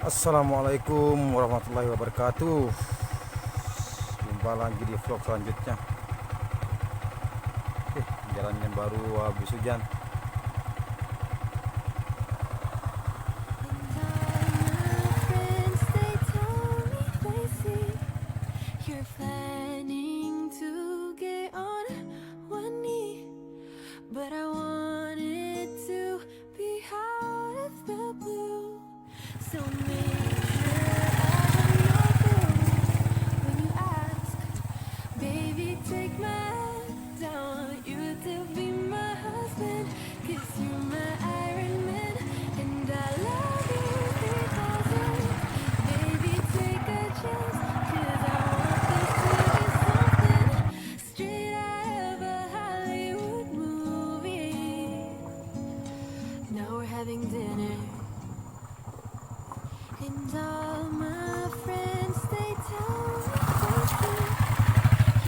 Assalamualaikum warahmatullahi wabarakatuh. Jumpa lagi di vlog selanjutnya. Jalan yang baru habis hujan. Having dinner, and all my friends they tell me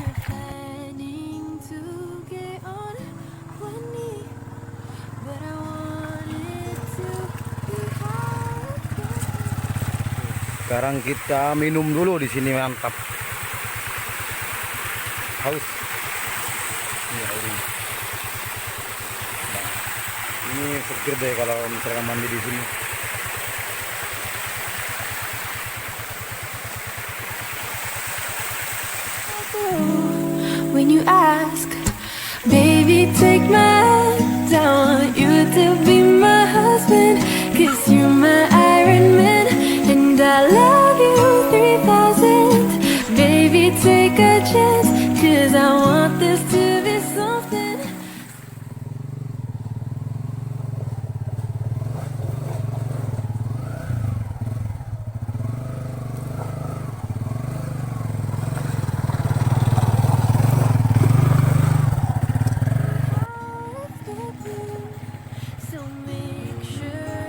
you're planning to get on one knee, but I wanted to be hard. Sekarang kita minum dulu di sini, mantap. Haus. Ini air ini. Ini seger deh kalau misalkan mandi di sini. When you ask, baby, take my hand. I want you to be my husband, 'cause you're my Iron Man, and I love you 3000. Baby, take a chance, 'cause I want this to be something. So make sure